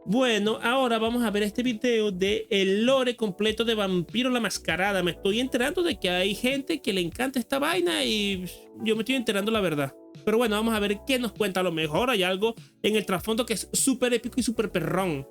Bueno, ahora vamos a ver este video de el lore completo de Vampiro la Mascarada. Me estoy enterando de que hay gente que le encanta esta vaina y yo me estoy enterando la verdad. Pero bueno, vamos a ver qué nos cuenta. A lo mejor hay algo en el trasfondo que es súper épico y súper perrón.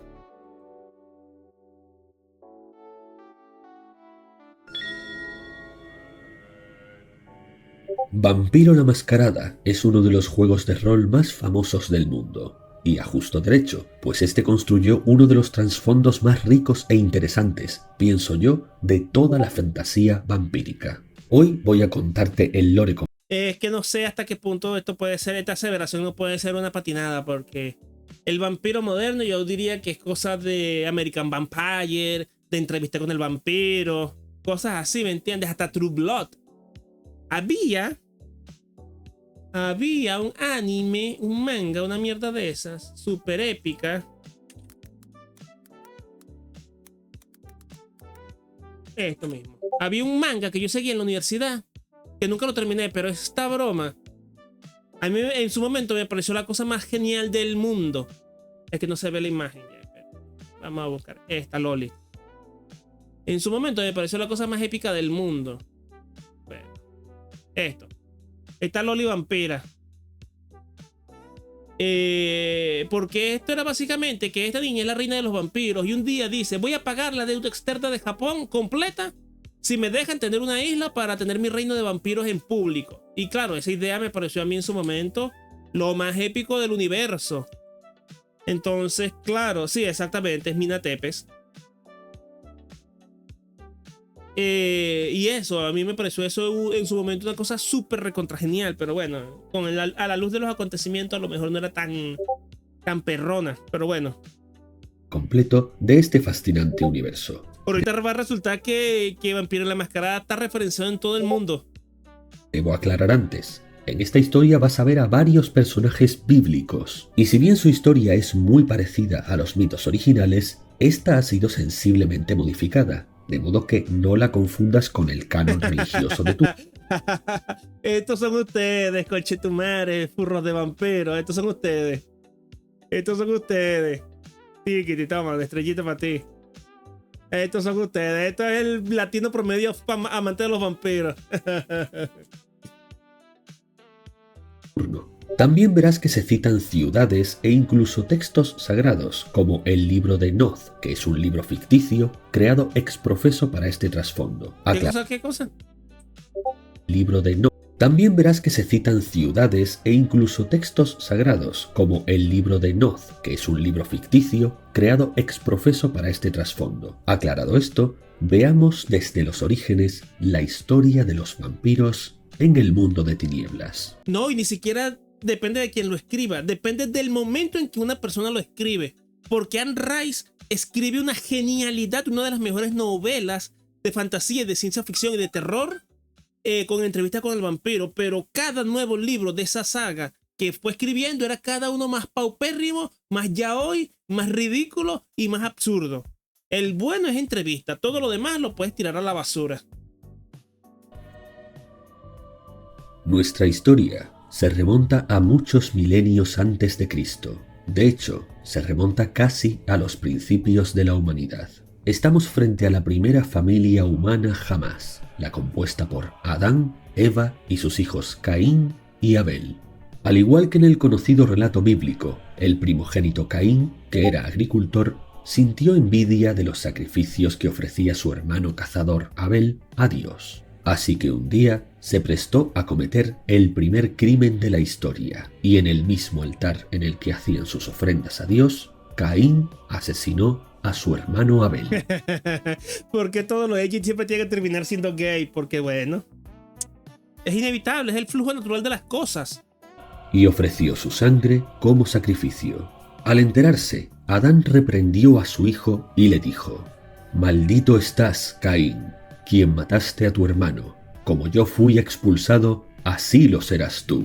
Vampiro la Mascarada es uno de los juegos de rol más famosos del mundo. Y a justo derecho, pues este construyó uno de los trasfondos más ricos e interesantes, pienso yo, de toda la fantasía vampírica. Hoy voy a contarte el lore. Es que no sé hasta qué punto esto puede ser, esta aseveración no puede ser una patinada, porque el vampiro moderno yo diría que es cosa de American Vampire, de Entrevista con el Vampiro, cosas así, ¿me entiendes? Hasta True Blood. Había un anime, un manga, una mierda de esas, súper épica. Esto mismo. Había un manga que yo seguía en la universidad, que nunca lo terminé, pero esta broma, a mí en su momento me pareció la cosa más genial del mundo. Es que no se ve la imagen. Vamos a buscar esta Loli. En su momento me pareció la cosa más épica del mundo. Bueno, esto. Esta Loli vampira. Porque esto era básicamente que esta niña es la reina de los vampiros y un día dice, voy a pagar la deuda externa de Japón completa si me dejan tener una isla para tener mi reino de vampiros en público. Y claro, esa idea me pareció a mí en su momento lo más épico del universo. Entonces, claro, sí, exactamente, es Mina Tepes. Y eso, a mí me pareció eso en su momento una cosa súper recontra genial, pero bueno, a la luz de los acontecimientos a lo mejor no era tan perrona, pero bueno. Completo de este fascinante universo. Ahorita va a resultar que Vampiro la Mascarada está referenciado en todo el mundo. Debo aclarar antes, en esta historia vas a ver a varios personajes bíblicos, y si bien su historia es muy parecida a los mitos originales, esta ha sido sensiblemente modificada. De modo que no la confundas con el canon religioso de tu... Estos son ustedes, conchetumare, furros de vampiro. Estos son ustedes. Estos son ustedes. Tiki, toma, de estrellita para ti. Estos son ustedes. Esto es el latino promedio amante de los vampiros. También verás que se citan ciudades e incluso textos sagrados, como el libro de Noz, que es un libro ficticio creado ex profeso para este trasfondo. ¿Qué cosa? Libro de Noz. También verás que se citan ciudades e incluso textos sagrados, como el libro de Noz, que es un libro ficticio creado ex profeso para este trasfondo. Aclarado esto, veamos desde los orígenes la historia de los vampiros en el mundo de tinieblas. No, y ni siquiera depende de quien lo escriba, depende del momento en que una persona lo escribe. Porque Anne Rice escribe una genialidad, una de las mejores novelas de fantasía, de ciencia ficción y de terror, con Entrevista con el Vampiro, pero cada nuevo libro de esa saga que fue escribiendo era cada uno más paupérrimo, más yaoi, más ridículo y más absurdo. El bueno es Entrevista, todo lo demás lo puedes tirar a la basura. Nuestra historia se remonta a muchos milenios antes de Cristo. De hecho, se remonta casi a los principios de la humanidad. Estamos frente a la primera familia humana jamás, la compuesta por Adán, Eva y sus hijos Caín y Abel. Al igual que en el conocido relato bíblico, el primogénito Caín, que era agricultor, sintió envidia de los sacrificios que ofrecía su hermano cazador Abel a Dios. Así que un día se prestó a cometer el primer crimen de la historia, y en el mismo altar en el que hacían sus ofrendas a Dios, Caín asesinó a su hermano Abel. Porque todo lo edgy siempre tiene que terminar siendo gay, porque bueno, es inevitable, es el flujo natural de las cosas. Y ofreció su sangre como sacrificio. Al enterarse, Adán reprendió a su hijo y le dijo: «Maldito estás, Caín, quien mataste a tu hermano. Como yo fui expulsado, así lo serás tú».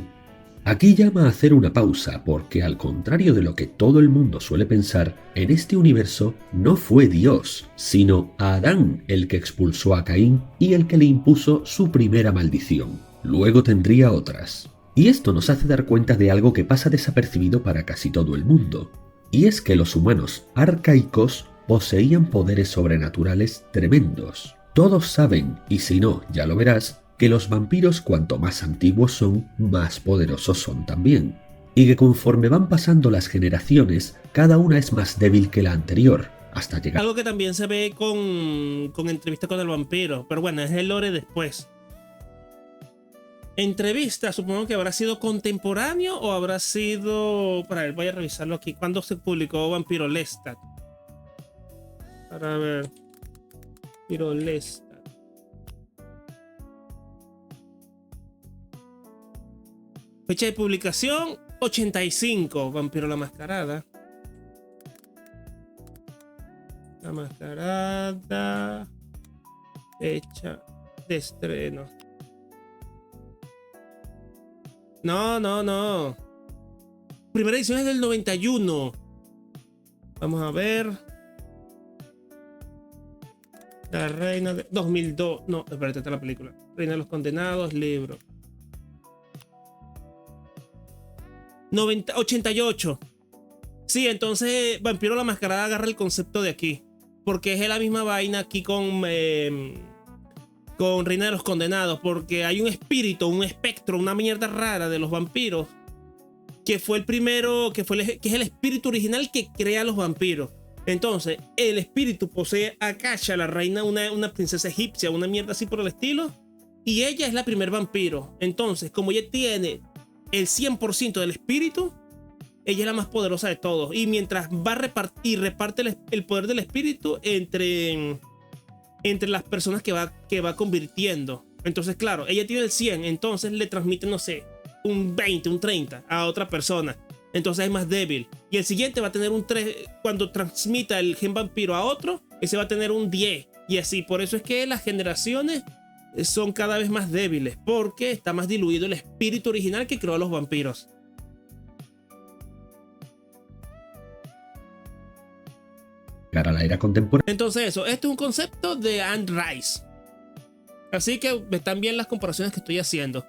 Aquí llama a hacer una pausa porque, al contrario de lo que todo el mundo suele pensar, en este universo no fue Dios, sino Adán el que expulsó a Caín y el que le impuso su primera maldición. Luego tendría otras. Y esto nos hace dar cuenta de algo que pasa desapercibido para casi todo el mundo. y es que los humanos arcaicos poseían poderes sobrenaturales tremendos. Todos saben, y si no, ya lo verás, que los vampiros cuanto más antiguos son, más poderosos son también, y que conforme van pasando las generaciones, cada una es más débil que la anterior, hasta llegar... Algo que también se ve con Entrevista con el vampiro, pero bueno, es el lore después. Entrevista, supongo que habrá sido contemporáneo o habrá sido... Para ver, voy a revisarlo aquí. ¿Cuándo se publicó Vampiro Lestat? Para ver. Vampiro Lestat. Fecha de publicación 85. Vampiro la Mascarada. La Mascarada. Fecha de estreno. No. Primera edición es del 91. Vamos a ver. La Reina de 2002. No, espérate, está la película. Reina de los Condenados, libro. 88. Sí, entonces Vampiro la Mascarada agarra el concepto de aquí. Porque es la misma vaina aquí con Reina de los Condenados, porque hay un espíritu, un espectro, una mierda rara de los vampiros, que fue el primero, que es el espíritu original que crea los vampiros. Entonces, el espíritu posee a Kasha, la reina, una princesa egipcia, una mierda así por el estilo, y ella es la primer vampiro. Entonces, como ella tiene el 100% del espíritu, ella es la más poderosa de todos, y mientras va a reparte el poder del espíritu entre las personas que va convirtiendo. Entonces, claro, ella tiene el 100, entonces le transmite, no sé, un 20, un 30 a otra persona. Entonces es más débil. Y el siguiente va a tener un 3, cuando transmita el gen vampiro a otro, ese va a tener un 10. Y así, por eso es que las generaciones son cada vez más débiles, porque está más diluido el espíritu original que creó a los vampiros. A la era contemporánea. Entonces eso, este es un concepto de Anne Rice. Así que están bien las comparaciones que estoy haciendo.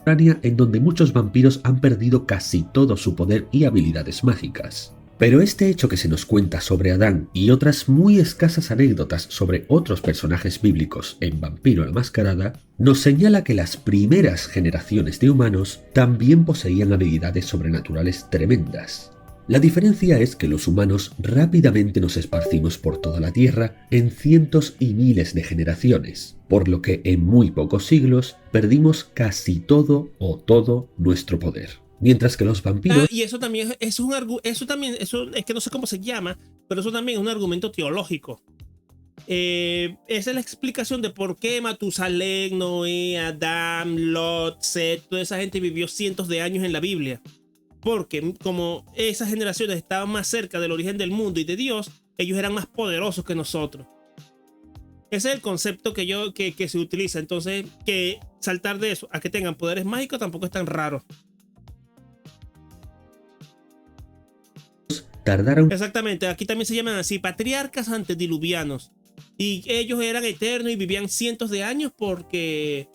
En donde muchos vampiros han perdido casi todo su poder y habilidades mágicas. Pero este hecho que se nos cuenta sobre Adán y otras muy escasas anécdotas sobre otros personajes bíblicos en Vampiro la Mascarada nos señala que las primeras generaciones de humanos también poseían habilidades sobrenaturales tremendas. La diferencia es que los humanos rápidamente nos esparcimos por toda la Tierra en cientos y miles de generaciones, por lo que en muy pocos siglos perdimos casi todo o todo nuestro poder. Mientras que los vampiros... Y eso también eso es que no sé cómo se llama, pero eso también es un argumento teológico. Esa es la explicación de por qué Matusalén, Noé, Adán, Lot, Set, toda esa gente vivió cientos de años en la Biblia. Porque como esas generaciones estaban más cerca del origen del mundo y de Dios, ellos eran más poderosos que nosotros. Ese es el concepto que se utiliza. Entonces, que saltar de eso a que tengan poderes mágicos tampoco es tan raro. Tardaron... Exactamente, aquí también se llaman así, patriarcas antediluvianos. Y ellos eran eternos y vivían cientos de años porque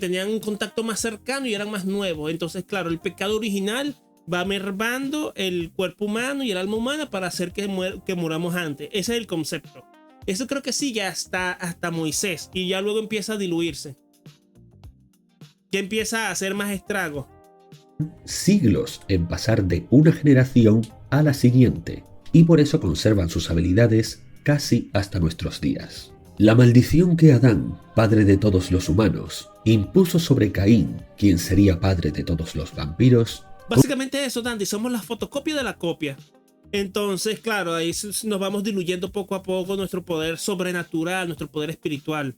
tenían un contacto más cercano y eran más nuevos. Entonces, claro, el pecado original va mermando el cuerpo humano y el alma humana para hacer que muramos antes. Ese es el concepto. Eso creo que sí, ya está hasta Moisés. Y ya luego empieza a diluirse. Ya empieza a hacer más estragos. Siglos en pasar de una generación a la siguiente. Y por eso conservan sus habilidades casi hasta nuestros días. La maldición que Adán, padre de todos los humanos, impuso sobre Caín, quien sería padre de todos los vampiros. Básicamente eso, Dandy, somos la fotocopia de la copia. Entonces, claro, ahí nos vamos diluyendo poco a poco nuestro poder sobrenatural, nuestro poder espiritual.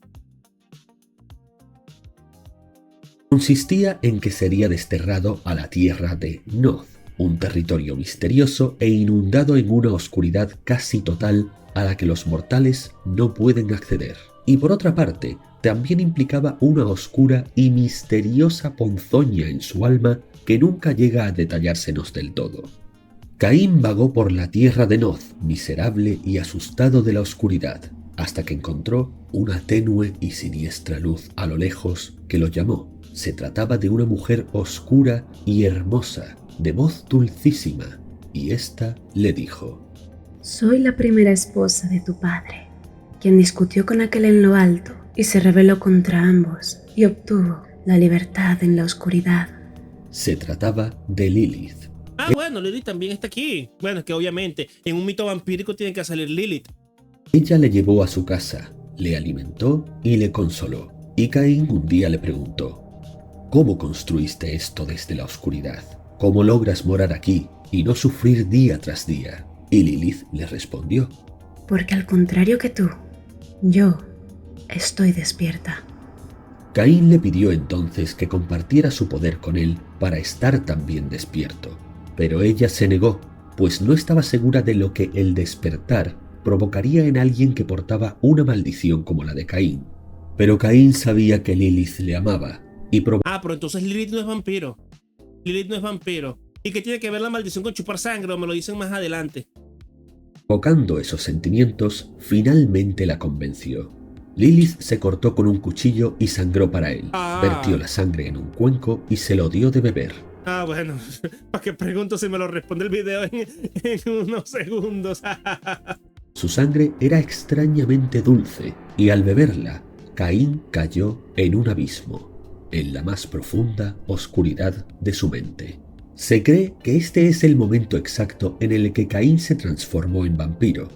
Consistía en que sería desterrado a la tierra de Noz, un territorio misterioso e inundado en una oscuridad casi total a la que los mortales no pueden acceder. Y por otra parte, también implicaba una oscura y misteriosa ponzoña en su alma que nunca llega a detallársenos del todo. Caín vagó por la tierra de Noz, miserable y asustado de la oscuridad, hasta que encontró una tenue y siniestra luz a lo lejos que lo llamó. Se trataba de una mujer oscura y hermosa, de voz dulcísima, y ésta le dijo: Soy la primera esposa de tu padre, quien discutió con aquel en lo alto y se rebeló contra ambos y obtuvo la libertad en la oscuridad. Se trataba de Lilith. Bueno, Lilith también está aquí. Bueno, es que obviamente en un mito vampírico tiene que salir Lilith. Ella le llevó a su casa, le alimentó y le consoló. Y Caín un día le preguntó: ¿cómo construiste esto desde la oscuridad? ¿Cómo logras morar aquí y no sufrir día tras día? Y Lilith le respondió: Porque al contrario que tú, yo estoy despierta. Caín le pidió entonces que compartiera su poder con él para estar también despierto. Pero ella se negó, pues no estaba segura de lo que el despertar provocaría en alguien que portaba una maldición como la de Caín. Pero Caín sabía que Lilith le amaba y pero entonces Lilith no es vampiro. Lilith no es vampiro. ¿Y qué tiene que ver la maldición con chupar sangre? O me lo dicen más adelante. Provocando esos sentimientos, finalmente la convenció. Lilith se cortó con un cuchillo y sangró para él. Vertió la sangre en un cuenco y se lo dio de beber. Bueno, ¿para qué pregunto si me lo responde el video en unos segundos? Su sangre era extrañamente dulce y al beberla, Caín cayó en un abismo, en la más profunda oscuridad de su mente. Se cree que este es el momento exacto en el que Caín se transformó en vampiro.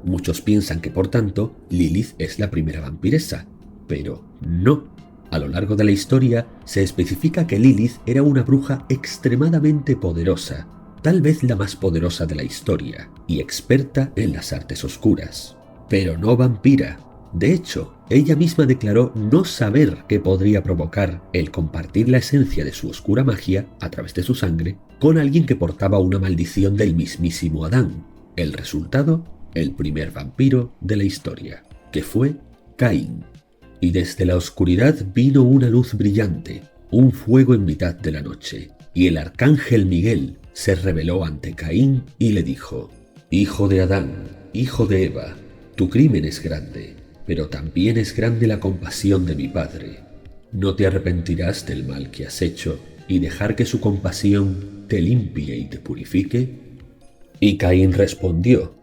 Muchos piensan que, por tanto, Lilith es la primera vampiresa, pero no. A lo largo de la historia se especifica que Lilith era una bruja extremadamente poderosa, tal vez la más poderosa de la historia, y experta en las artes oscuras, pero no vampira. De hecho, ella misma declaró no saber qué podría provocar el compartir la esencia de su oscura magia, a través de su sangre, con alguien que portaba una maldición del mismísimo Adán. El resultado: el primer vampiro de la historia, que fue Caín. Y desde la oscuridad vino una luz brillante, un fuego en mitad de la noche, y el arcángel Miguel se reveló ante Caín y le dijo: Hijo de Adán, hijo de Eva, tu crimen es grande, pero también es grande la compasión de mi Padre. ¿No te arrepentirás del mal que has hecho y dejar que su compasión te limpie y te purifique? Y Caín respondió: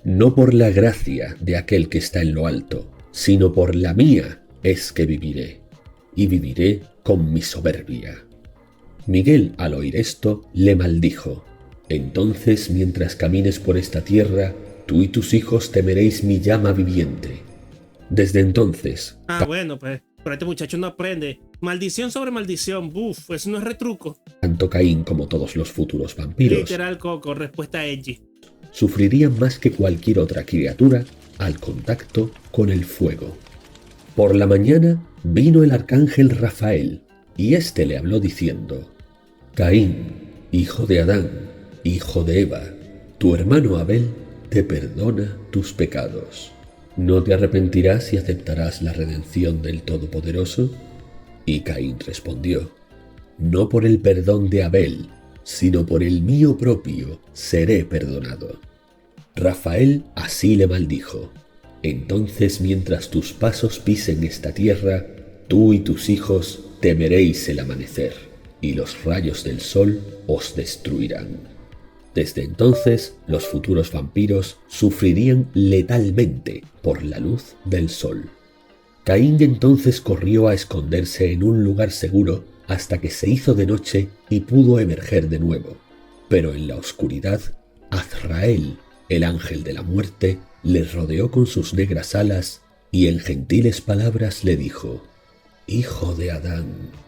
No por la gracia de aquel que está en lo alto, sino por la mía es que viviré, y viviré con mi soberbia. Miguel, al oír esto, le maldijo: Entonces, mientras camines por esta tierra, tú y tus hijos temeréis mi llama viviente. Desde entonces... Bueno, pues, pero este muchacho no aprende. Maldición sobre maldición, eso no es retruco. Tanto Caín como todos los futuros vampiros... Literal, Coco, respuesta edgy. Sufrirían más que cualquier otra criatura al contacto con el fuego. Por la mañana vino el arcángel Rafael, y éste le habló diciendo: Caín, hijo de Adán, hijo de Eva, tu hermano Abel te perdona tus pecados. ¿No te arrepentirás y aceptarás la redención del Todopoderoso? Y Caín respondió: No por el perdón de Abel, sino por el mío propio seré perdonado. Rafael así le maldijo: Entonces, mientras tus pasos pisen esta tierra, tú y tus hijos temeréis el amanecer, y los rayos del sol os destruirán. Desde entonces, los futuros vampiros sufrirían letalmente por la luz del sol. Caín entonces corrió a esconderse en un lugar seguro hasta que se hizo de noche y pudo emerger de nuevo. Pero en la oscuridad, Azrael, el ángel de la muerte, le rodeó con sus negras alas y en gentiles palabras le dijo: Hijo de Adán,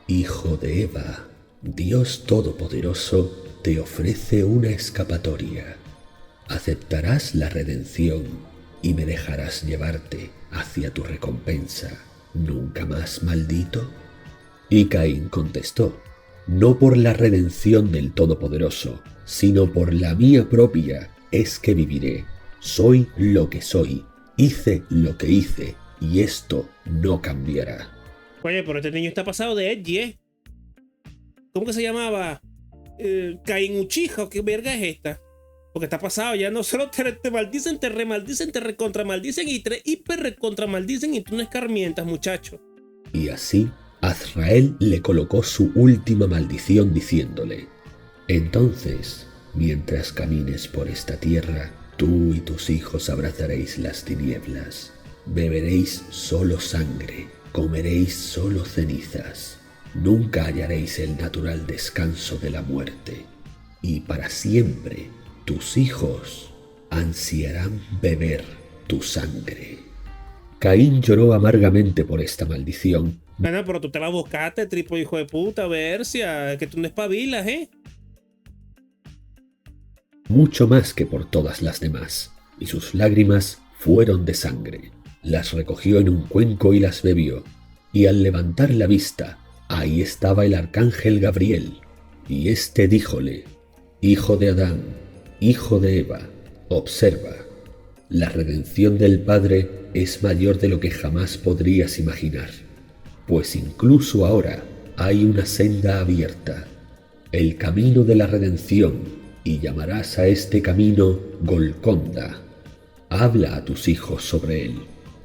hijo de Eva, Dios Todopoderoso te ofrece una escapatoria. ¿Aceptarás la redención y me dejarás llevarte hacia tu recompensa, nunca más maldito? Y Caín contestó: No por la redención del Todopoderoso, sino por la mía propia es que viviré. Soy lo que soy, hice lo que hice, y esto no cambiará. Oye, pero este niño está pasado de edgy, ¿eh? ¿Cómo que se llamaba? Caín Uchiha, ¿o qué verga es esta? Porque está pasado, ya no solo te maldicen, te remaldicen, te recontramaldicen y te hiper recontramaldicen y tú no escarmientas, muchacho. Y así, Azrael le colocó su última maldición diciéndole: Entonces, Mientras camines por esta tierra, tú y tus hijos abrazaréis las tinieblas. Beberéis solo sangre, comeréis solo cenizas. Nunca hallaréis el natural descanso de la muerte. Y para siempre tus hijos ansiarán beber tu sangre. Caín lloró amargamente por esta maldición. Bueno, pero tú te la buscaste, tripo hijo de puta, Bercia, que tú no espabilas, Mucho más que por todas las demás, y sus lágrimas fueron de sangre. Las recogió en un cuenco y las bebió, y al levantar la vista, ahí estaba el arcángel Gabriel, y éste díjole: Hijo de Adán, hijo de Eva, observa, la redención del Padre es mayor de lo que jamás podrías imaginar, pues incluso ahora hay una senda abierta, el camino de la redención, y llamarás a este camino Golconda. Habla a tus hijos sobre él,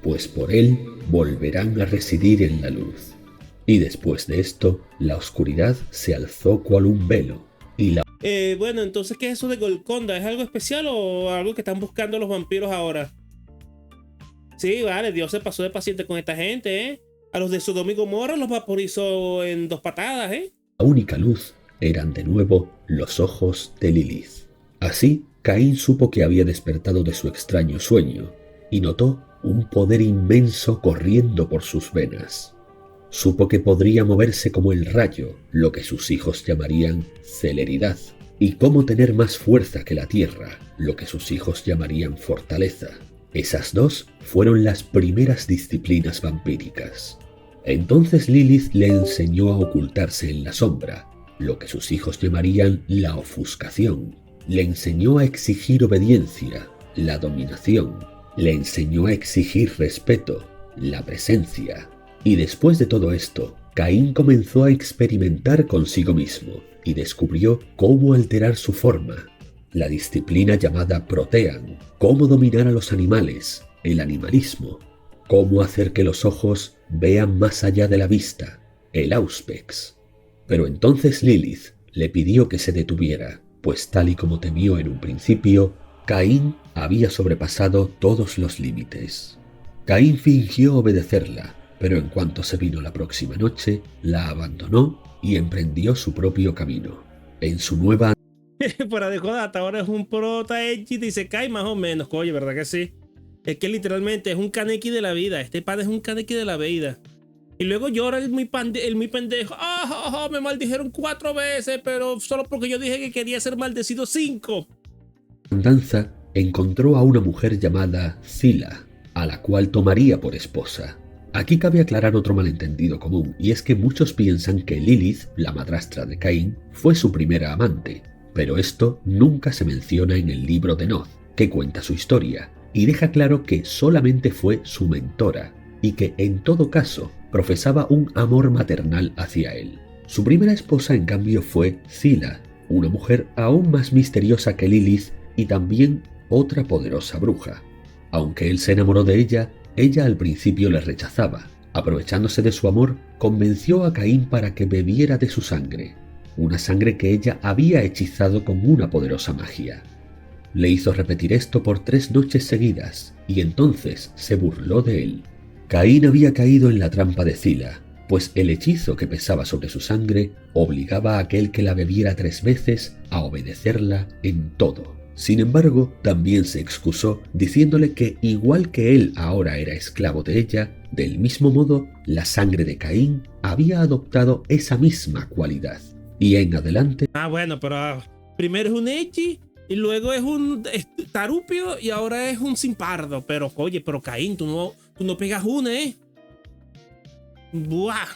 pues por él volverán a residir en la luz. Y después de esto, la oscuridad se alzó cual un velo, y la... Bueno, entonces, ¿qué es eso de Golconda? ¿Es algo especial o algo que están buscando los vampiros ahora? Sí, vale, Dios se pasó de paciente con esta gente, A los de Sodoma y Gomorra los vaporizó en 2 patadas, La única luz eran de nuevo los ojos de Lilith. Así, Caín supo que había despertado de su extraño sueño y notó un poder inmenso corriendo por sus venas. Supo que podría moverse como el rayo, lo que sus hijos llamarían celeridad, y cómo tener más fuerza que la tierra, lo que sus hijos llamarían fortaleza. Esas dos fueron las primeras disciplinas vampíricas. Entonces Lilith le enseñó a ocultarse en la sombra, lo que sus hijos llamarían la ofuscación. Le enseñó a exigir obediencia, la dominación. Le enseñó a exigir respeto, la presencia. Y después de todo esto, Caín comenzó a experimentar consigo mismo y descubrió cómo alterar su forma, la disciplina llamada Protean, cómo dominar a los animales, el animalismo, cómo hacer que los ojos vean más allá de la vista, el Auspex. Pero entonces Lilith le pidió que se detuviera, pues tal y como temió en un principio, Caín había sobrepasado todos los límites. Caín fingió obedecerla, pero en cuanto se vino la próxima noche, la abandonó y emprendió su propio camino. En su nueva... Fuera de joda, hasta ahora es un prota edgy y se cae más o menos, coño, ¿verdad que sí? Es que literalmente es un kaneki de la vida, este pan es un kaneki de la vida. Y luego llora el muy pendejo. Me maldijeron 4 veces, pero solo porque yo dije que quería ser maldecido 5. Andanza encontró a una mujer llamada Zila, a la cual tomaría por esposa. Aquí cabe aclarar otro malentendido común, y es que muchos piensan que Lilith, la madrastra de Caín, fue su primera amante, pero esto nunca se menciona en el libro de Enoch, que cuenta su historia, y deja claro que solamente fue su mentora, y que en todo caso profesaba un amor maternal hacia él. Su primera esposa, en cambio, fue Zila, una mujer aún más misteriosa que Lilith y también otra poderosa bruja. Aunque él se enamoró de ella, ella al principio le rechazaba. Aprovechándose de su amor, convenció a Caín para que bebiera de su sangre, una sangre que ella había hechizado con una poderosa magia. Le hizo repetir esto por 3 noches seguidas, y entonces se burló de él. Caín había caído en la trampa de Zila, pues el hechizo que pesaba sobre su sangre obligaba a aquel que la bebiera 3 veces a obedecerla en todo. Sin embargo, también se excusó diciéndole que igual que él ahora era esclavo de ella, del mismo modo la sangre de Caín había adoptado esa misma cualidad. Y en adelante... Bueno, pero primero es un edgy y luego es un tarupio y ahora es un simpardo. Pero oye, pero Caín, tú no pegas una, ¡Buah!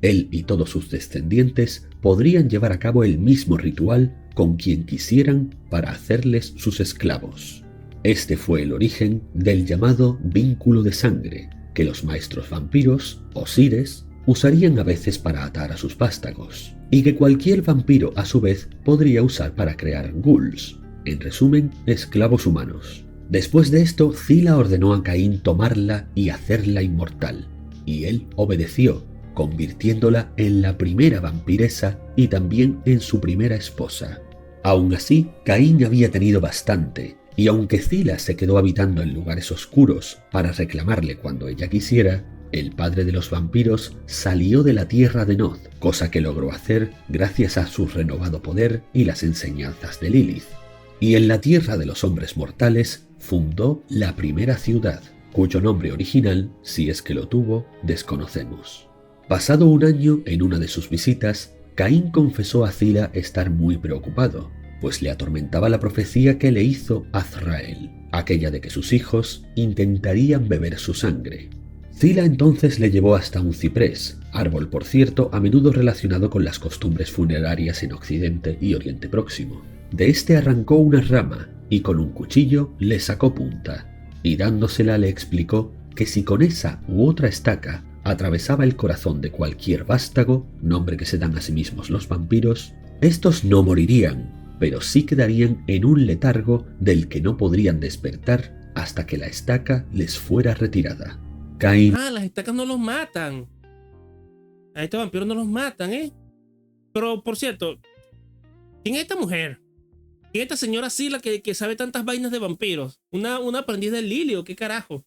Él y todos sus descendientes podrían llevar a cabo el mismo ritual con quien quisieran para hacerles sus esclavos. Este fue el origen del llamado vínculo de sangre, que los maestros vampiros, o sires, usarían a veces para atar a sus vástagos, y que cualquier vampiro a su vez podría usar para crear ghouls, en resumen, esclavos humanos. Después de esto, Zila ordenó a Caín tomarla y hacerla inmortal, y él obedeció, convirtiéndola en la primera vampiresa y también en su primera esposa. Aún así, Caín había tenido bastante, y aunque Zila se quedó habitando en lugares oscuros para reclamarle cuando ella quisiera, el padre de los vampiros salió de la tierra de Nod, cosa que logró hacer gracias a su renovado poder y las enseñanzas de Lilith. Y en la tierra de los hombres mortales fundó la primera ciudad, cuyo nombre original, si es que lo tuvo, desconocemos. Pasado un año, en una de sus visitas, Caín confesó a Zila estar muy preocupado, pues le atormentaba la profecía que le hizo Azrael, aquella de que sus hijos intentarían beber su sangre. Zila entonces le llevó hasta un ciprés, árbol por cierto a menudo relacionado con las costumbres funerarias en Occidente y Oriente Próximo. De este arrancó una rama y con un cuchillo le sacó punta, y dándosela le explicó que si con esa u otra estaca atravesaba el corazón de cualquier vástago, nombre que se dan a sí mismos los vampiros, estos no morirían, pero sí quedarían en un letargo del que no podrían despertar hasta que la estaca les fuera retirada. Caín... Las estacas no los matan. A estos vampiros no los matan, ¿eh? Pero, por cierto, ¿quién es esta mujer? ¿Quién es esta señora Zila que sabe tantas vainas de vampiros? ¿Una aprendiz de Lilio? ¿Qué carajo?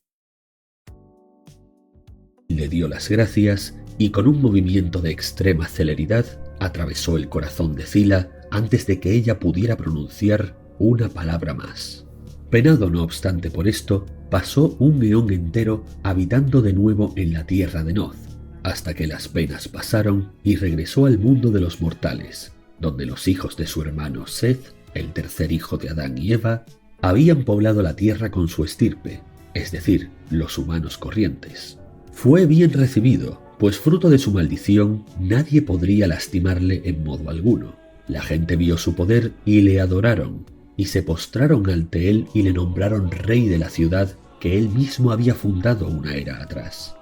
Le dio las gracias y con un movimiento de extrema celeridad atravesó el corazón de Zila antes de que ella pudiera pronunciar una palabra más. Penado no obstante por esto, pasó un eón entero habitando de nuevo en la tierra de Nod, hasta que las penas pasaron y regresó al mundo de los mortales, donde los hijos de su hermano Seth, el tercer hijo de Adán y Eva, habían poblado la tierra con su estirpe, es decir, los humanos corrientes. Fue bien recibido, pues fruto de su maldición nadie podría lastimarle en modo alguno. La gente vio su poder y le adoraron, y se postraron ante él y le nombraron rey de la ciudad que él mismo había fundado una era atrás.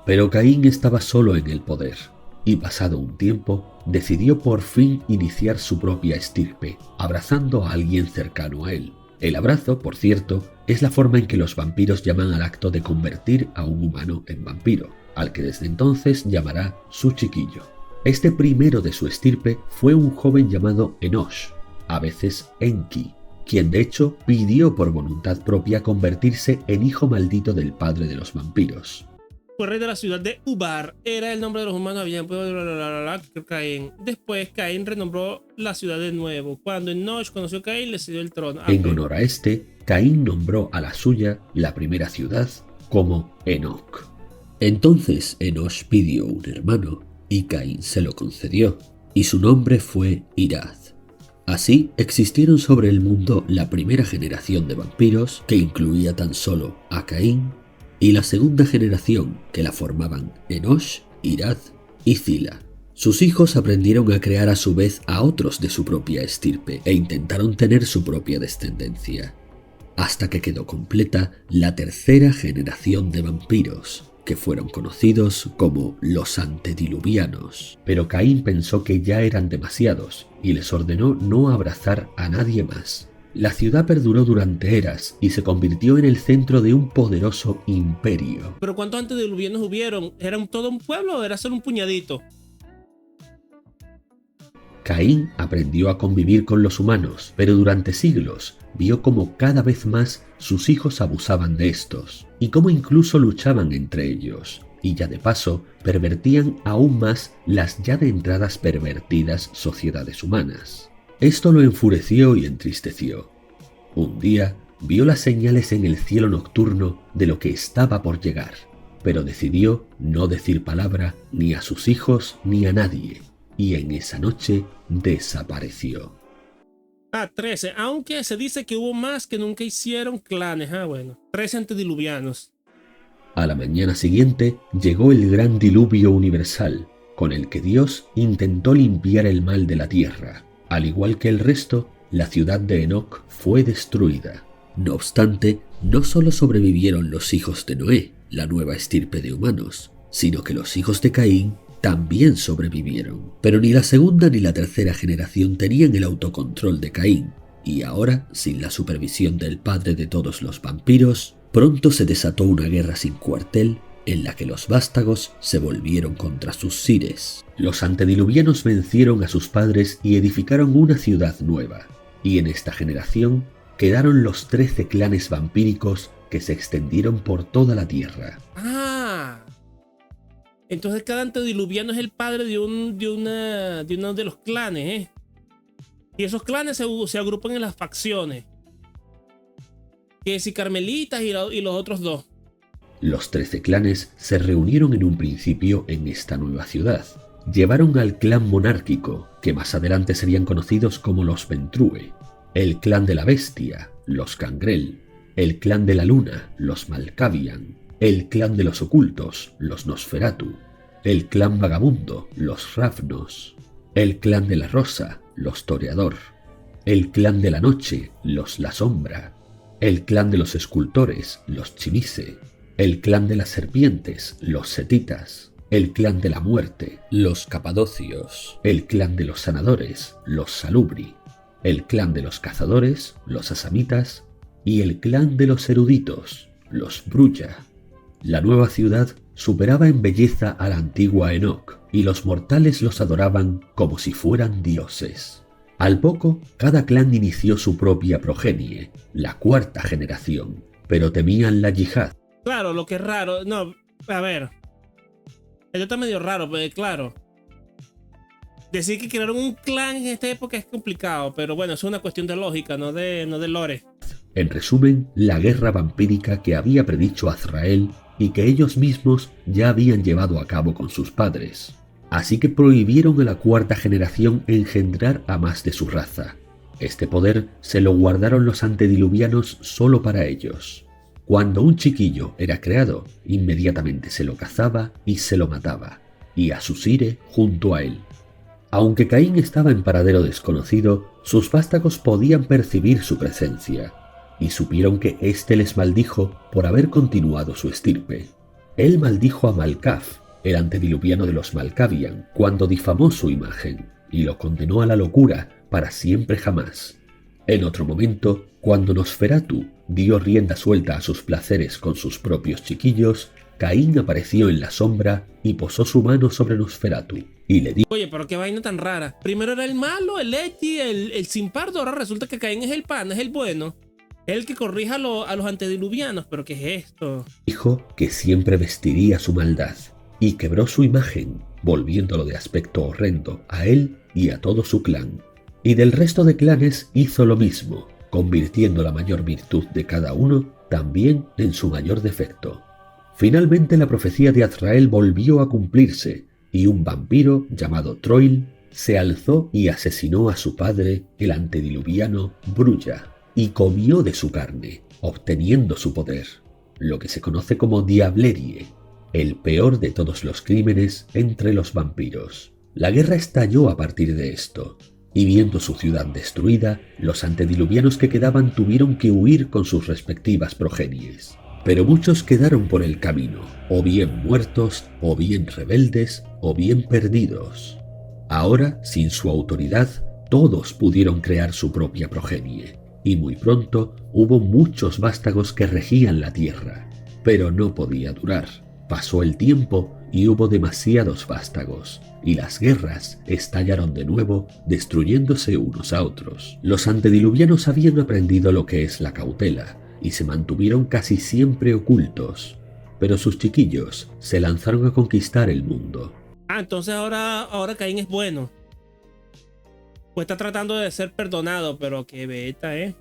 Pero Caín estaba solo en el poder, y pasado un tiempo, decidió por fin iniciar su propia estirpe, abrazando a alguien cercano a él. El abrazo, por cierto, es la forma en que los vampiros llaman al acto de convertir a un humano en vampiro, al que desde entonces llamará su chiquillo. Este primero de su estirpe fue un joven llamado Enosh, a veces Enki, quien de hecho pidió por voluntad propia convertirse en hijo maldito del padre de los vampiros. Fue rey de la ciudad de Ubar, era el nombre de los humanos, Caín. Después Caín renombró la ciudad de nuevo. Cuando Enosh conoció a Caín, le cedió el trono. En honor a este, Caín nombró a la suya, la primera ciudad, como Enoch. Entonces Enosh pidió un hermano, y Caín se lo concedió, y su nombre fue Irad. Así existieron sobre el mundo la primera generación de vampiros, que incluía tan solo a Caín, y la segunda generación, que la formaban Enosh, Irad y Zila. Sus hijos aprendieron a crear a su vez a otros de su propia estirpe e intentaron tener su propia descendencia, hasta que quedó completa la tercera generación de vampiros, que fueron conocidos como los antediluvianos. Pero Caín pensó que ya eran demasiados y les ordenó no abrazar a nadie más. La ciudad perduró durante eras y se convirtió en el centro de un poderoso imperio. ¿Pero cuántos antediluvianos hubieron? ¿Era todo un pueblo o era solo un puñadito? Caín aprendió a convivir con los humanos, pero durante siglos vio cómo cada vez más sus hijos abusaban de estos, y cómo incluso luchaban entre ellos, y ya de paso pervertían aún más las ya de entradas pervertidas sociedades humanas. Esto lo enfureció y entristeció. Un día vio las señales en el cielo nocturno de lo que estaba por llegar, pero decidió no decir palabra ni a sus hijos ni a nadie, y en esa noche desapareció. 13, aunque se dice que hubo más que nunca hicieron clanes. Bueno, 13 antediluvianos. A la mañana siguiente llegó el gran diluvio universal, con el que Dios intentó limpiar el mal de la tierra. Al igual que el resto, la ciudad de Enoch fue destruida. No obstante, no solo sobrevivieron los hijos de Noé, la nueva estirpe de humanos, sino que los hijos de Caín también sobrevivieron. Pero ni la segunda ni la tercera generación tenían el autocontrol de Caín, y ahora, sin la supervisión del padre de todos los vampiros, pronto se desató una guerra sin cuartel en la que los vástagos se volvieron contra sus sires. Los antediluvianos vencieron a sus padres y edificaron una ciudad nueva, y en esta generación quedaron los 13 clanes vampíricos que se extendieron por toda la Tierra. Ah, entonces cada antediluviano es el padre de uno de los clanes, ¿eh? Y esos clanes se agrupan en las facciones. Que si Carmelitas y los otros dos. Los 13 clanes se reunieron en un principio en esta nueva ciudad. Llevaron al clan monárquico, que más adelante serían conocidos como los Ventrue, el clan de la bestia, los Cangrel, el clan de la luna, los Malkavian, el clan de los ocultos, los Nosferatu, el clan vagabundo, los Ravnos, el clan de la rosa, los Toreador, el clan de la noche, los La Sombra, el clan de los escultores, los Chimise, el clan de las serpientes, los Setitas, el clan de la muerte, los Capadocios, el clan de los sanadores, los Salubri, el clan de los cazadores, los Asamitas, y el clan de los eruditos, los Brulla. La nueva ciudad superaba en belleza a la antigua Enoch, y los mortales los adoraban como si fueran dioses. Al poco, cada clan inició su propia progenie, la cuarta generación, pero temían la yihad. Claro, lo que es raro. No, a ver. Esto está medio raro, pero claro. Decir que crearon un clan en esta época es complicado, pero bueno, es una cuestión de lógica, no de lore. En resumen, la guerra vampírica que había predicho Azrael y que ellos mismos ya habían llevado a cabo con sus padres. Así que prohibieron a la cuarta generación engendrar a más de su raza. Este poder se lo guardaron los antediluvianos solo para ellos. Cuando un chiquillo era creado, inmediatamente se lo cazaba y se lo mataba, y a su sire junto a él. Aunque Caín estaba en paradero desconocido, sus vástagos podían percibir su presencia, y supieron que éste les maldijo por haber continuado su estirpe. Él maldijo a Malkav, el antediluviano de los Malkavian, cuando difamó su imagen, y lo condenó a la locura para siempre jamás. En otro momento, cuando Nosferatu dio rienda suelta a sus placeres con sus propios chiquillos, Caín apareció en la sombra y posó su mano sobre Nosferatu, y le dijo: Oye, pero qué vaina tan rara. Primero era el malo, el Eti, el sin pardo, ahora resulta que Caín es el pan, es el bueno. Es el que corrija a los antediluvianos, pero ¿qué es esto? Dijo que siempre vestiría su maldad, y quebró su imagen, volviéndolo de aspecto horrendo a él y a todo su clan. Y del resto de clanes hizo lo mismo, convirtiendo la mayor virtud de cada uno también en su mayor defecto. Finalmente la profecía de Azrael volvió a cumplirse, y un vampiro llamado Troil se alzó y asesinó a su padre, el antediluviano Brulla, y comió de su carne, obteniendo su poder, lo que se conoce como Diablerie, el peor de todos los crímenes entre los vampiros. La guerra estalló a partir de esto, y viendo su ciudad destruida, los antediluvianos que quedaban tuvieron que huir con sus respectivas progenies. Pero muchos quedaron por el camino, o bien muertos, o bien rebeldes, o bien perdidos. Ahora, sin su autoridad, todos pudieron crear su propia progenie, y muy pronto hubo muchos vástagos que regían la tierra. Pero no podía durar. Pasó el tiempo y hubo demasiados vástagos, y las guerras estallaron de nuevo, destruyéndose unos a otros. Los antediluvianos habían aprendido lo que es la cautela, y se mantuvieron casi siempre ocultos, pero sus chiquillos se lanzaron a conquistar el mundo. Entonces ahora Caín es bueno. Pues está tratando de ser perdonado, pero qué beta, ¿eh?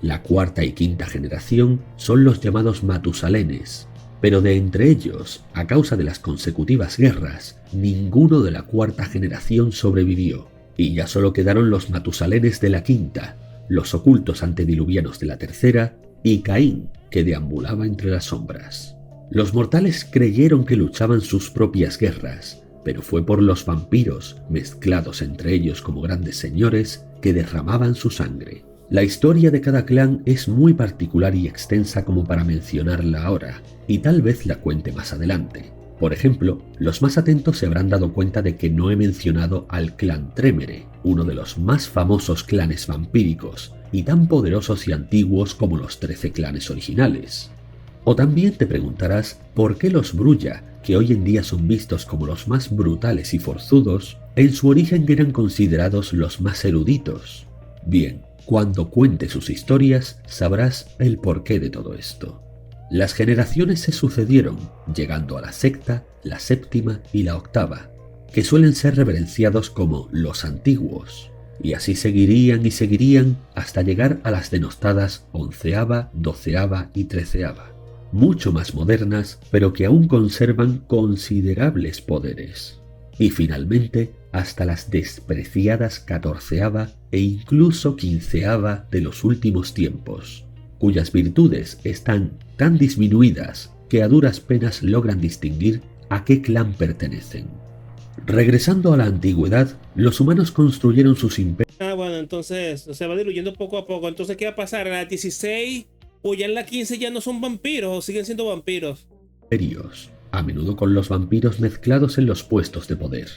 La cuarta y quinta generación son los llamados Matusalenes, pero de entre ellos, a causa de las consecutivas guerras, ninguno de la cuarta generación sobrevivió, y ya solo quedaron los Matusalenes de la quinta, los ocultos antediluvianos de la tercera, y Caín, que deambulaba entre las sombras. Los mortales creyeron que luchaban sus propias guerras, pero fue por los vampiros, mezclados entre ellos como grandes señores, que derramaban su sangre. La historia de cada clan es muy particular y extensa como para mencionarla ahora, y tal vez la cuente más adelante. Por ejemplo, los más atentos se habrán dado cuenta de que no he mencionado al clan Tremere, uno de los más famosos clanes vampíricos, y tan poderosos y antiguos como los 13 clanes originales. O también te preguntarás por qué los Brulla, que hoy en día son vistos como los más brutales y forzudos, en su origen eran considerados los más eruditos. Bien, cuando cuente sus historias sabrás el porqué de todo esto. Las generaciones se sucedieron, llegando a la sexta, la séptima y la octava, que suelen ser reverenciados como los antiguos, y así seguirían y seguirían hasta llegar a las denostadas onceava, doceava y treceava, mucho más modernas, pero que aún conservan considerables poderes, y finalmente hasta las despreciadas catorceava e incluso quinceava de los últimos tiempos, cuyas virtudes están tan disminuidas que a duras penas logran distinguir a qué clan pertenecen. Regresando a la antigüedad, los humanos construyeron sus imperios. Bueno, entonces se va diluyendo poco a poco. Entonces, ¿qué va a pasar? ¿En la 16 o ya en la 15 ya no son vampiros o siguen siendo vampiros? A menudo con los vampiros mezclados en los puestos de poder.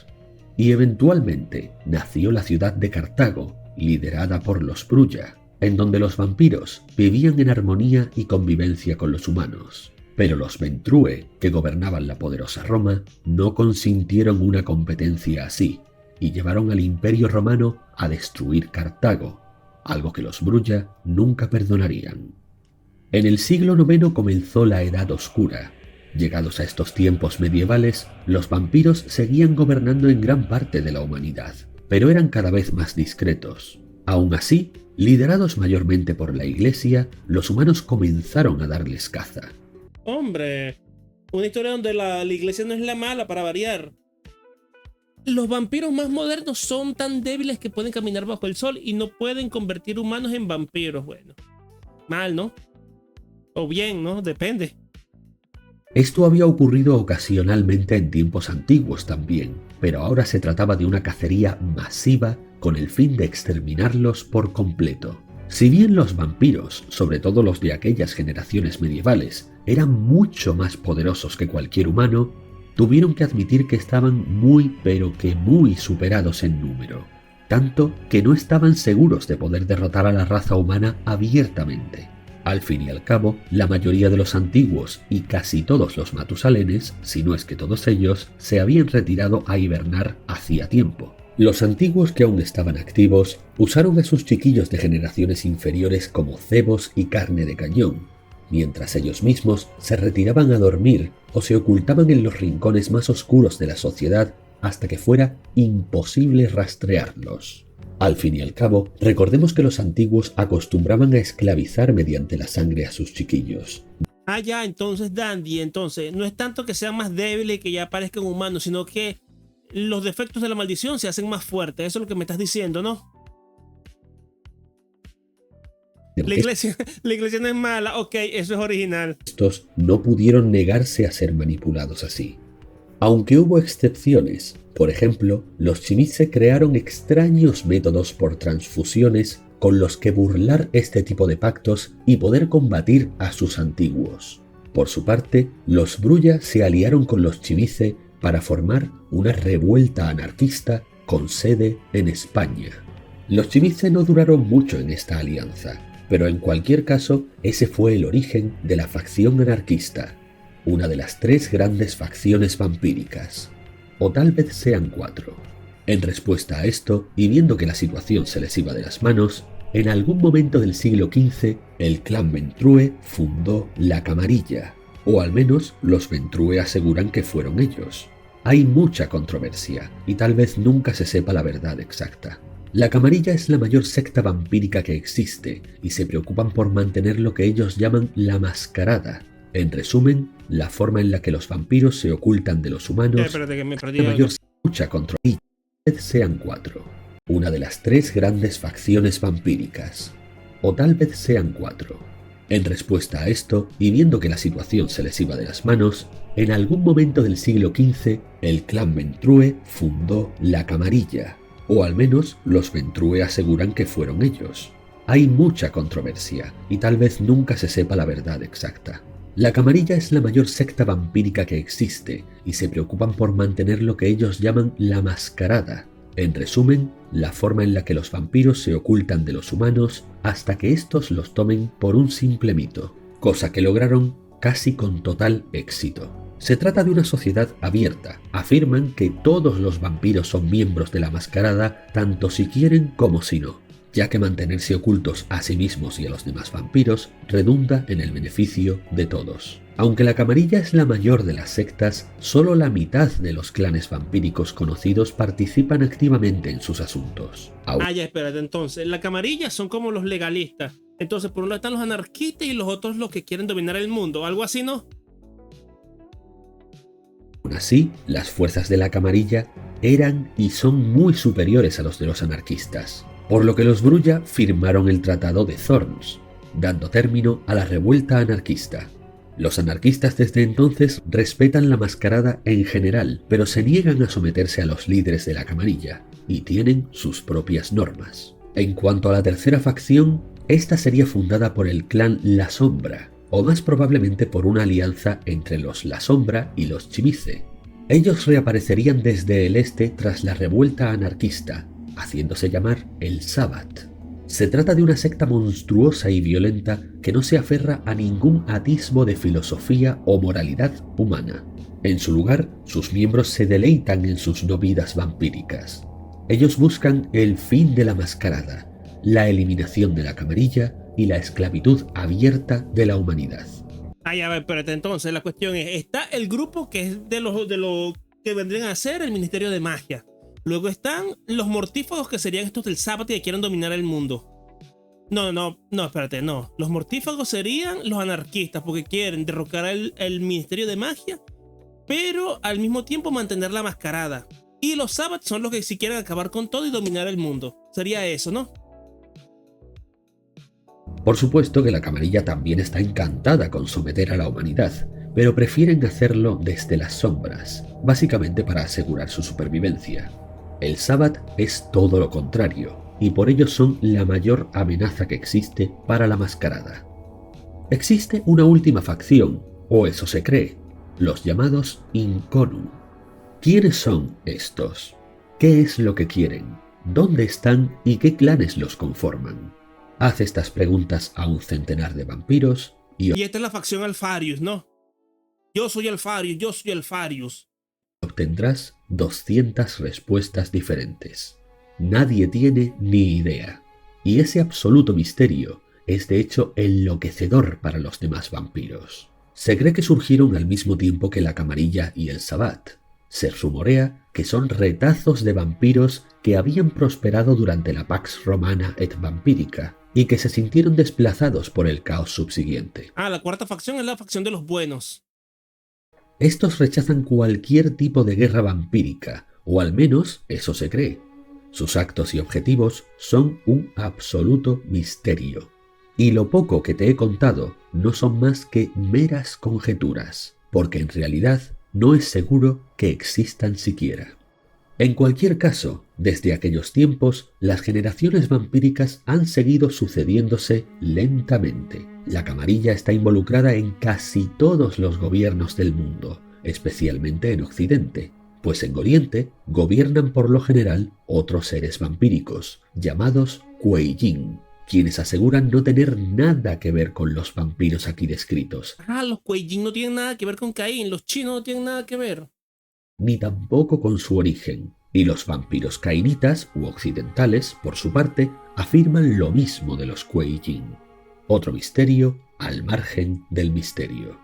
Y eventualmente nació la ciudad de Cartago, liderada por los Brulla, en donde los vampiros vivían en armonía y convivencia con los humanos. Pero los Ventrue, que gobernaban la poderosa Roma, no consintieron una competencia así, y llevaron al Imperio Romano a destruir Cartago, algo que los Brulla nunca perdonarían. En el siglo IX comenzó la Edad Oscura. Llegados a estos tiempos medievales, los vampiros seguían gobernando en gran parte de la humanidad, pero eran cada vez más discretos. Aún así, liderados mayormente por la Iglesia, los humanos comenzaron a darles caza. Hombre, una historia donde la iglesia no es la mala, para variar. Los vampiros más modernos son tan débiles que pueden caminar bajo el sol y no pueden convertir humanos en vampiros. Bueno, mal, ¿no? O bien, ¿no? Depende. Esto había ocurrido ocasionalmente en tiempos antiguos también, pero ahora se trataba de una cacería masiva con el fin de exterminarlos por completo. Si bien los vampiros, sobre todo los de aquellas generaciones medievales, eran mucho más poderosos que cualquier humano, tuvieron que admitir que estaban muy pero que muy superados en número, tanto que no estaban seguros de poder derrotar a la raza humana abiertamente. Al fin y al cabo, la mayoría de los antiguos y casi todos los matusalenes, si no es que todos ellos, se habían retirado a hibernar hacía tiempo. Los antiguos que aún estaban activos usaron a sus chiquillos de generaciones inferiores como cebos y carne de cañón, mientras ellos mismos se retiraban a dormir o se ocultaban en los rincones más oscuros de la sociedad hasta que fuera imposible rastrearlos. Al fin y al cabo, recordemos que los antiguos acostumbraban a esclavizar mediante la sangre a sus chiquillos. Ya, entonces, Dandy, entonces, no es tanto que sean más débiles y que ya parezcan humanos, sino que los defectos de la maldición se hacen más fuertes. Eso es lo que me estás diciendo, ¿no? La iglesia no es mala, ok, eso es original. Estos no pudieron negarse a ser manipulados así. Aunque hubo excepciones, por ejemplo, los Chimice crearon extraños métodos por transfusiones con los que burlar este tipo de pactos y poder combatir a sus antiguos. Por su parte, los Brulla se aliaron con los Chimice para formar una revuelta anarquista con sede en España. Los Chimice no duraron mucho en esta alianza, pero en cualquier caso, ese fue el origen de la facción anarquista, una de las 3 grandes facciones vampíricas, o tal vez sean 4. En respuesta a esto, y viendo que la situación se les iba de las manos, en algún momento del siglo XV, el clan Ventrue fundó la Camarilla, o al menos los Ventrue aseguran que fueron ellos. Hay mucha controversia, y tal vez nunca se sepa la verdad exacta. La Camarilla es la mayor secta vampírica que existe, y se preocupan por mantener lo que ellos llaman la mascarada. En resumen, la forma en la que los vampiros se ocultan de los humanos. Espérate, que me perdí la mayor algo. mucha controversia. Sean 4, una de las 3 grandes facciones vampíricas, o tal vez sean 4. En respuesta a esto, y viendo que la situación se les iba de las manos, en algún momento del siglo XV, el clan Ventrue fundó la Camarilla, o al menos los Ventrue aseguran que fueron ellos. Hay mucha controversia, y tal vez nunca se sepa la verdad exacta. La Camarilla es la mayor secta vampírica que existe, y se preocupan por mantener lo que ellos llaman la mascarada. En resumen, la forma en la que los vampiros se ocultan de los humanos hasta que estos los tomen por un simple mito, cosa que lograron casi con total éxito. Se trata de una sociedad abierta. Afirman que todos los vampiros son miembros de la mascarada, tanto si quieren como si no. ya que mantenerse ocultos a sí mismos y a los demás vampiros redunda en el beneficio de todos. Aunque la Camarilla es la mayor de las sectas, solo la mitad de los clanes vampíricos conocidos participan activamente en sus asuntos. Ya, espérate, entonces, la Camarilla son como los legalistas. Entonces, por un lado están los anarquistas y los otros los que quieren dominar el mundo, algo así, ¿no? Aún así, las fuerzas de la Camarilla eran y son muy superiores a los de los anarquistas, por lo que los Brulla firmaron el Tratado de Thorns, dando término a la revuelta anarquista. Los anarquistas desde entonces respetan la mascarada en general, pero se niegan a someterse a los líderes de la Camarilla y tienen sus propias normas. En cuanto a la tercera facción, esta sería fundada por el clan La Sombra, o más probablemente por una alianza entre los La Sombra y los Chimice. Ellos reaparecerían desde el este tras la revuelta anarquista, haciéndose llamar el Sabbat. Se trata de una secta monstruosa y violenta que no se aferra a ningún atisbo de filosofía o moralidad humana. En su lugar, sus miembros se deleitan en sus no vidas vampíricas. Ellos buscan el fin de la mascarada, la eliminación de la Camarilla y la esclavitud abierta de la humanidad. A ver, espérate, entonces la cuestión es, está el grupo que es de lo que vendrían a ser el Ministerio de Magia. Luego están los mortífagos, que serían estos del Sabbat y que quieren dominar el mundo. No, espérate, no. Los mortífagos serían los anarquistas, porque quieren derrocar el Ministerio de Magia, pero al mismo tiempo mantener la mascarada. Y los Sabbat son los que sí quieren acabar con todo y dominar el mundo. Sería eso, ¿no? Por supuesto que la Camarilla también está encantada con someter a la humanidad, pero prefieren hacerlo desde las sombras, básicamente para asegurar su supervivencia. El Sabbat es todo lo contrario, y por ello son la mayor amenaza que existe para la mascarada. Existe una última facción, o eso se cree, los llamados Inconu. ¿Quiénes son estos? ¿Qué es lo que quieren? ¿Dónde están y qué clanes los conforman? Haz estas preguntas a un centenar de vampiros y esta es la facción Alfarius, ¿no? Yo soy Alfarius. Obtendrás 200 respuestas diferentes. Nadie tiene ni idea. Y ese absoluto misterio es de hecho enloquecedor para los demás vampiros. Se cree que surgieron al mismo tiempo que la Camarilla y el Sabbat. Se rumorea que son retazos de vampiros que habían prosperado durante la Pax Romana et Vampirica y que se sintieron desplazados por el caos subsiguiente. La cuarta facción es la facción de los buenos. Estos rechazan cualquier tipo de guerra vampírica, o al menos eso se cree. Sus actos y objetivos son un absoluto misterio. Y lo poco que te he contado no son más que meras conjeturas, porque en realidad no es seguro que existan siquiera. En cualquier caso, desde aquellos tiempos, las generaciones vampíricas han seguido sucediéndose lentamente. La Camarilla está involucrada en casi todos los gobiernos del mundo, especialmente en Occidente, pues en Oriente gobiernan por lo general otros seres vampíricos, llamados Kuei-Jin, quienes aseguran no tener nada que ver con los vampiros aquí descritos. Los Kuei-Jin no tienen nada que ver con Caín, los chinos no tienen nada que ver. Ni tampoco con su origen, y los vampiros cainitas u occidentales, por su parte, afirman lo mismo de los Kuei-Jin. Otro misterio al margen del misterio.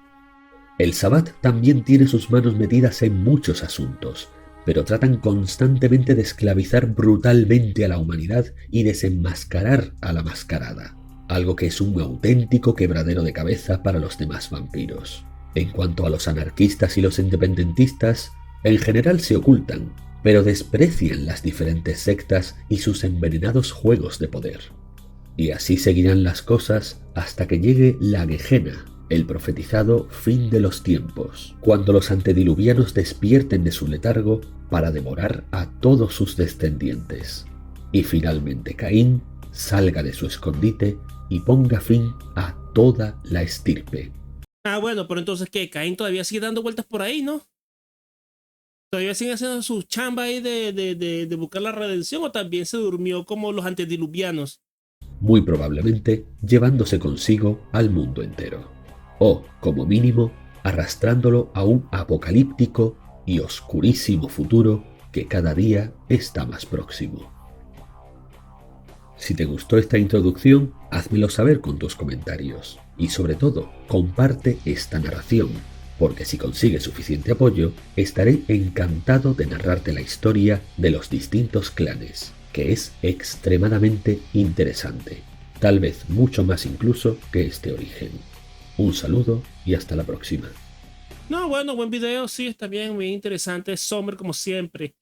El Sabbat también tiene sus manos metidas en muchos asuntos, pero tratan constantemente de esclavizar brutalmente a la humanidad y desenmascarar a la mascarada, algo que es un auténtico quebradero de cabeza para los demás vampiros. En cuanto a los anarquistas y los independentistas, en general se ocultan, pero desprecian las diferentes sectas y sus envenenados juegos de poder. Y así seguirán las cosas hasta que llegue la Gehenna, el profetizado fin de los tiempos, cuando los antediluvianos despierten de su letargo para devorar a todos sus descendientes. Y finalmente Caín salga de su escondite y ponga fin a toda la estirpe. Bueno, pero entonces, ¿qué? Caín todavía sigue dando vueltas por ahí, ¿no? ¿Todavía sigue haciendo su chamba ahí de buscar la redención o también se durmió como los antediluvianos? Muy probablemente llevándose consigo al mundo entero. O, como mínimo, arrastrándolo a un apocalíptico y oscurísimo futuro que cada día está más próximo. Si te gustó esta introducción, házmelo saber con tus comentarios. Y sobre todo, comparte esta narración, porque si consigues suficiente apoyo, estaré encantado de narrarte la historia de los distintos clanes, que es extremadamente interesante, tal vez mucho más incluso que este origen. Un saludo y hasta la próxima. No, bueno, buen video, sí, está bien, muy interesante. Summer, como siempre,